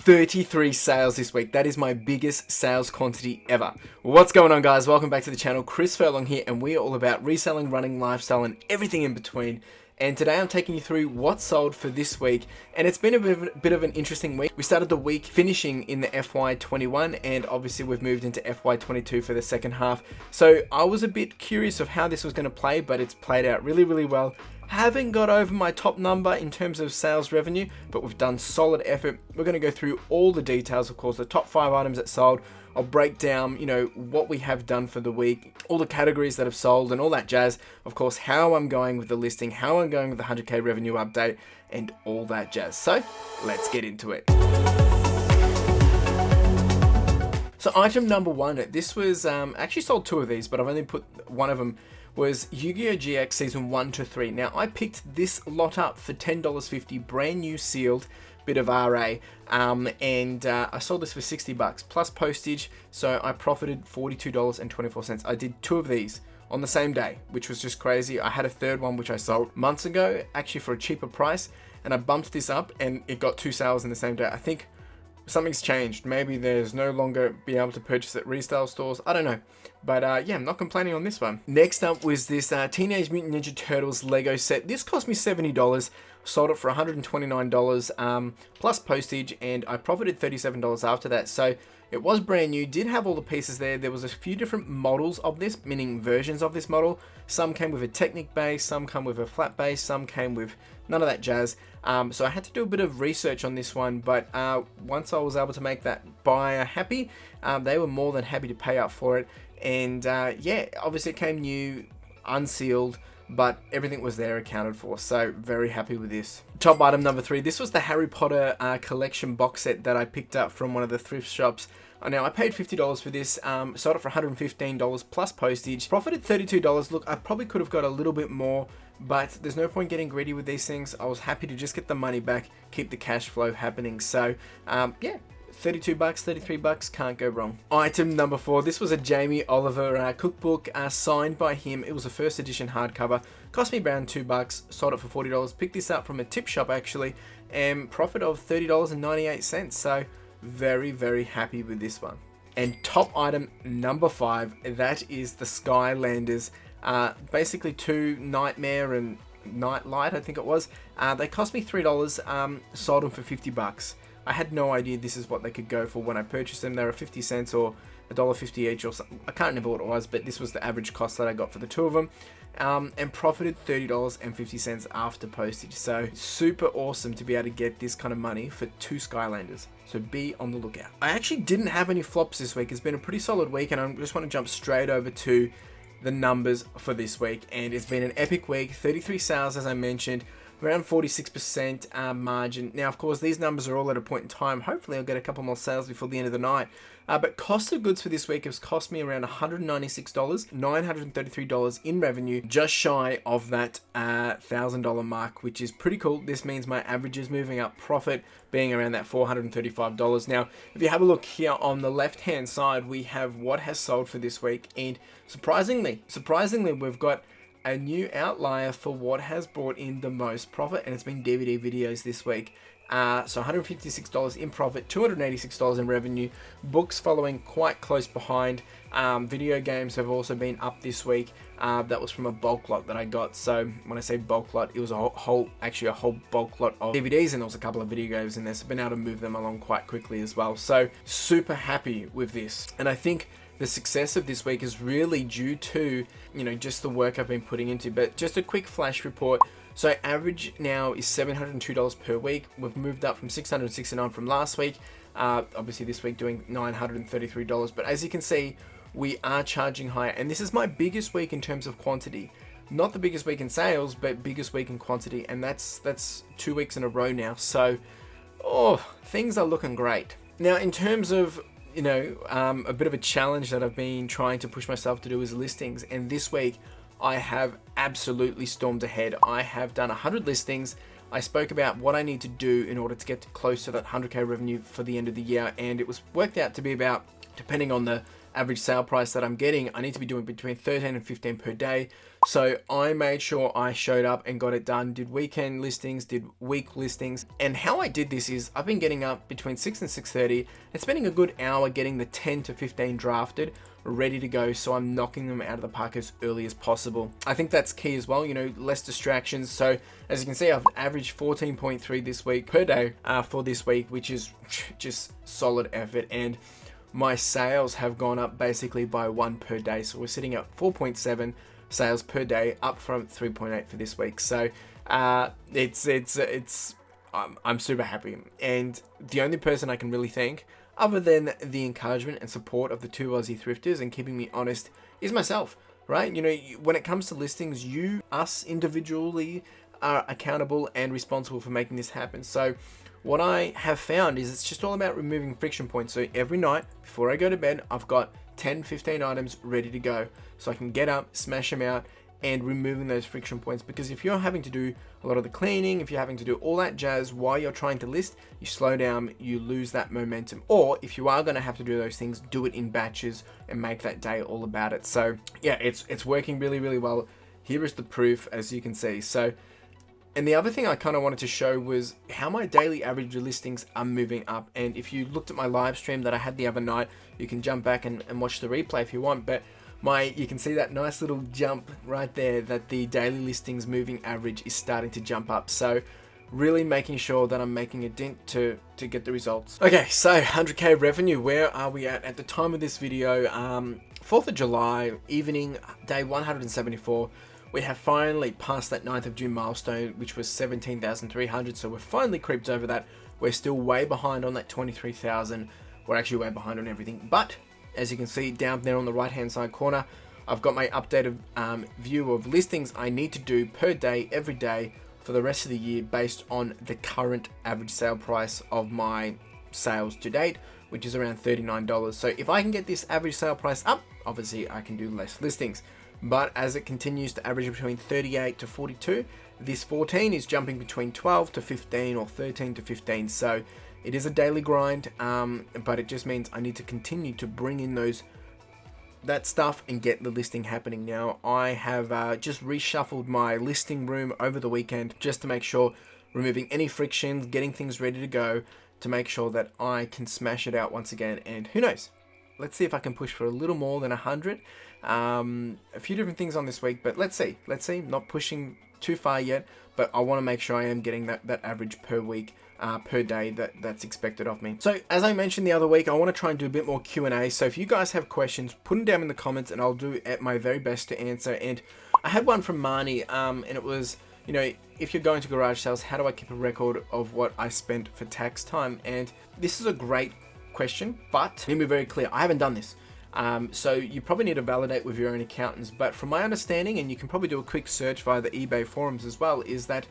33 sales this week. That is my biggest sales quantity ever. What's going on, guys? Welcome back to the channel. CLFurlong here, and we're all about reselling, running, lifestyle, and everything in between. And today I'm taking you through what sold for this week, and it's been a bit of an interesting week. We started the week finishing in the FY21, and obviously we've moved into FY22 for the second half. So I was a bit curious of how this was going to play, but it's played out really, really well. Haven't got over my top number in terms of sales revenue, but we've done solid effort. We're going to go through all the details, of course, the top 5 items that sold. I'll break down, what we have done for the week, all the categories that have sold and all that jazz. Of course, how I'm going with the listing, how I'm going with the 100K revenue update and all that jazz. So let's get into it. So item number 1, this was, actually sold 2 of these, but I've only put one of them, was Yu-Gi-Oh! GX Season 1 to 3. Now, I picked this lot up for $10.50, brand new sealed, bit of RA, and I sold this for $60 plus postage, so I profited $42.24. I did 2 of these on the same day, which was just crazy. I had a third one which I sold months ago, actually for a cheaper price, and I bumped this up and it got 2 sales in the same day. I think something's changed. Maybe there's no longer be able to purchase at resale stores. I don't know. But yeah, I'm not complaining on this one. Next up was this Teenage Mutant Ninja Turtles Lego set. This cost me $70. Sold it for $129 plus postage, and I profited $37 after that. So it was brand new, did have all the pieces there. There was a few different models of this, meaning versions of this model. Some came with a Technic base, some come with a flat base, some came with none of that jazz. So I had to do a bit of research on this one, but once I was able to make that buyer happy, they were more than happy to pay up for it. And yeah, obviously it came new, unsealed, but everything was there accounted for, so very happy with this. Top item number 3, this was the Harry Potter collection box set that I picked up from one of the thrift shops. Now, I paid $50 for this, sold it for $115 plus postage, profited $32. Look, I probably could have got a little bit more, but there's no point getting greedy with these things. I was happy to just get the money back, keep the cash flow happening. So, yeah. $32, $33, can't go wrong. Item number 4, this was a Jamie Oliver cookbook signed by him. It was a first edition hardcover, cost me around $2, sold it for $40. Picked this up from a tip shop actually, and profit of $30.98. So very, very happy with this one. And top item number 5, that is the Skylanders. Basically 2 Nightmare and Nightlight, I think it was. They cost me $3, sold them for $50. I had no idea this is what they could go for when I purchased them. They were 50 cents or $1.50 each or something. I can't remember what it was, but this was the average cost that I got for the 2 of them. And profited $30.50 after postage. So super awesome to be able to get this kind of money for 2 Skylanders. So be on the lookout. I actually didn't have any flops this week. It's been a pretty solid week, and I just want to jump straight over to the numbers for this week. And it's been an epic week. 33 sales, as I mentioned. Around 46% margin. Now, of course, these numbers are all at a point in time. Hopefully, I'll get a couple more sales before the end of the night. But cost of goods for this week has cost me around $196, $933 in revenue, just shy of that $1,000 mark, which is pretty cool. This means my average is moving up, profit being around that $435. Now, if you have a look here on the left-hand side, we have what has sold for this week. And surprisingly, we've got a new outlier for what has brought in the most profit, and it's been DVD videos this week. So $156 in profit, $286 in revenue. Books following quite close behind. Video games have also been up this week. That was from a bulk lot that I got. So when I say bulk lot, it was a whole bulk lot of DVDs, and there was a couple of video games in there. So I've been able to move them along quite quickly as well. So super happy with this, and I think the success of this week is really due to, just the work I've been putting into. But just a quick flash report. So average now is $702 per week. We've moved up from $669 from last week. Obviously this week doing $933. But as you can see, we are charging higher. And this is my biggest week in terms of quantity. Not the biggest week in sales, but biggest week in quantity. And that's 2 weeks in a row now. So, things are looking great. Now, in terms of a bit of a challenge that I've been trying to push myself to do is listings, and this week I have absolutely stormed ahead. I have done 100 listings. I spoke about what I need to do in order to get close to that 100K revenue for the end of the year, and it was worked out to be about, depending on the average sale price that I'm getting, I need to be doing between 13 and 15 per day. So I made sure I showed up and got it done, did weekend listings, did week listings. And how I did this is I've been getting up between 6 and 6:30 and spending a good hour getting the 10 to 15 drafted, ready to go, so I'm knocking them out of the park as early as possible. I think that's key as well, you know, less distractions. So as you can see, I've averaged 14.3 this week per day for this week, which is just solid effort. And my sales have gone up basically by 1 per day. So we're sitting at 4.7 sales per day, up from 3.8 for this week. So I'm super happy. And the only person I can really thank, other than the encouragement and support of the 2 Aussie thrifters and keeping me honest, is myself, right? You know, when it comes to listings, us individually are accountable and responsible for making this happen. So what I have found is it's just all about removing friction points. So every night before I go to bed, I've got 10, 15 items ready to go. So I can get up, smash them out, and removing those friction points. Because if you're having to do a lot of the cleaning, if you're having to do all that jazz while you're trying to list, you slow down, you lose that momentum. Or if you are going to have to do those things, do it in batches and make that day all about it. So yeah, it's working really, really well. Here is the proof, as you can see. So, and the other thing I kind of wanted to show was how my daily average listings are moving up. And if you looked at my live stream that I had the other night, you can jump back and watch the replay if you want. But you can see that nice little jump right there, that the daily listings moving average is starting to jump up. So really making sure that I'm making a dent to get the results. Okay, so 100K revenue, where are we at the time of this video? 4th of July, evening, day 174. We have finally passed that 9th of June milestone, which was 17,300. So we're finally creeped over that. We're still way behind on that 23,000. We're actually way behind on everything. But as you can see down there on the right hand side corner, I've got my updated view of listings I need to do per day, every day for the rest of the year, based on the current average sale price of my sales to date, which is around $39. So if I can get this average sale price up, obviously I can do less listings. But as it continues to average between 38 to 42, this 14 is jumping between 12 to 15 or 13 to 15. So it is a daily grind, but it just means I need to continue to bring in that stuff and get the listing happening. Now, I have just reshuffled my listing room over the weekend just to make sure, removing any frictions, getting things ready to go, to make sure that I can smash it out once again. And who knows? Let's see if I can push for a little more than 100. A few different things on this week, but let's see. Not pushing too far yet, but I want to make sure I am getting that average per week, per day that's expected of me. So as I mentioned the other week, I want to try and do a bit more Q&A. So if you guys have questions, put them down in the comments and I'll do at my very best to answer. And I had one from Marnie, and it was, you know, if you're going to garage sales, how do I keep a record of what I spent for tax time? And this is a great question, but let me be very clear, I haven't done this. So you probably need to validate with your own accountants, but from my understanding, and you can probably do a quick search via the eBay forums as well, is that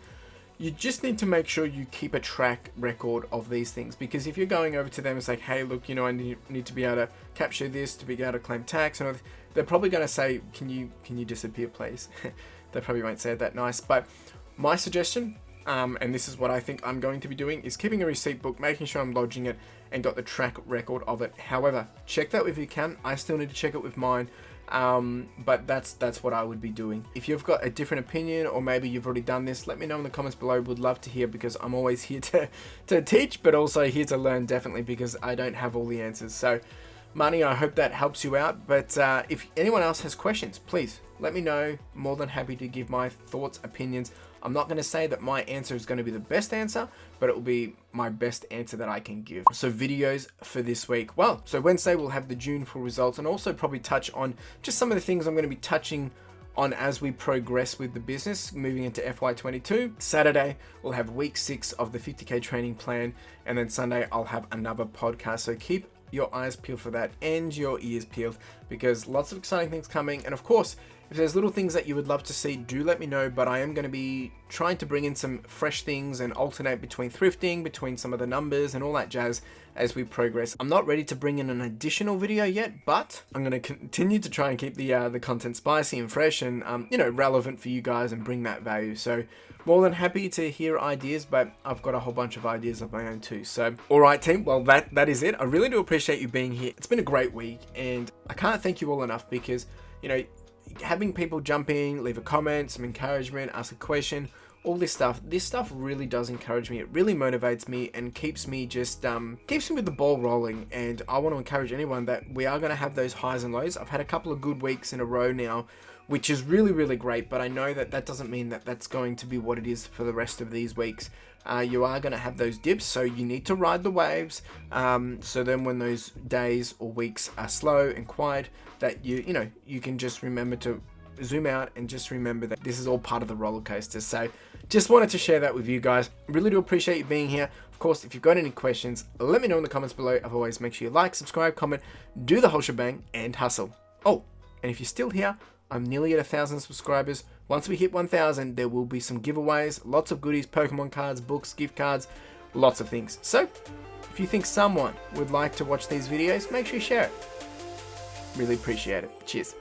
you just need to make sure you keep a track record of these things. Because if you're going over to them and say, hey, look, you know, I need to be able to capture this to be able to claim tax, and they're probably going to say, can you disappear, please? They probably won't say it that nice, but my suggestion, and this is what I think I'm going to be doing, is keeping a receipt book, making sure I'm lodging it and got the track record of it. However, check that with your accountant. I still need to check it with mine, but that's what I would be doing. If you've got a different opinion, or maybe you've already done this, let me know in the comments below. Would love to hear, because I'm always here to teach, but also here to learn, definitely, because I don't have all the answers. So Marnie, I hope that helps you out. But if anyone else has questions, please let me know. More than happy to give my thoughts, opinions. I'm not going to say that my answer is going to be the best answer, but it will be my best answer that I can give. So videos for this week. Well, so Wednesday we'll have the June full results, and also probably touch on just some of the things I'm going to be touching on as we progress with the business moving into FY22. Saturday we'll have week 6 of the 50K training plan, and then Sunday I'll have another podcast. So keep your eyes peeled for that and your ears peeled, because lots of exciting things coming. And of course, if there's little things that you would love to see, do let me know. But I am going to be trying to bring in some fresh things and alternate between thrifting, between some of the numbers and all that jazz as we progress. I'm not ready to bring in an additional video yet, but I'm going to continue to try and keep the content spicy and fresh and relevant for you guys and bring that value. So more than happy to hear ideas, but I've got a whole bunch of ideas of my own too. So all right, team, well that is it. I really do appreciate you being here. It's been a great week, and I can't thank you all enough, because having people jump in, leave a comment, some encouragement, ask a question, all this stuff really does encourage me. It really motivates me and keeps me just keeps me with the ball rolling. And I want to encourage anyone that we are going to have those highs and lows. I've had a couple of good weeks in a row now, which is really, really great, but I know that that doesn't mean that that's going to be what it is for the rest of these weeks. You are going to have those dips, so you need to ride the waves. So then when those days or weeks are slow and quiet, that you can just remember to zoom out and just remember that this is all part of the roller coaster. So just wanted to share that with you guys. Really do appreciate you being here. Of course, if you've got any questions, let me know in the comments below. As always, make sure you like, subscribe, comment, do the whole shebang, and hustle. Oh, and if you're still here, I'm nearly at 1,000 subscribers. Once we hit 1,000, there will be some giveaways, lots of goodies, Pokemon cards, books, gift cards, lots of things. So, if you think someone would like to watch these videos, make sure you share it. Really appreciate it. Cheers.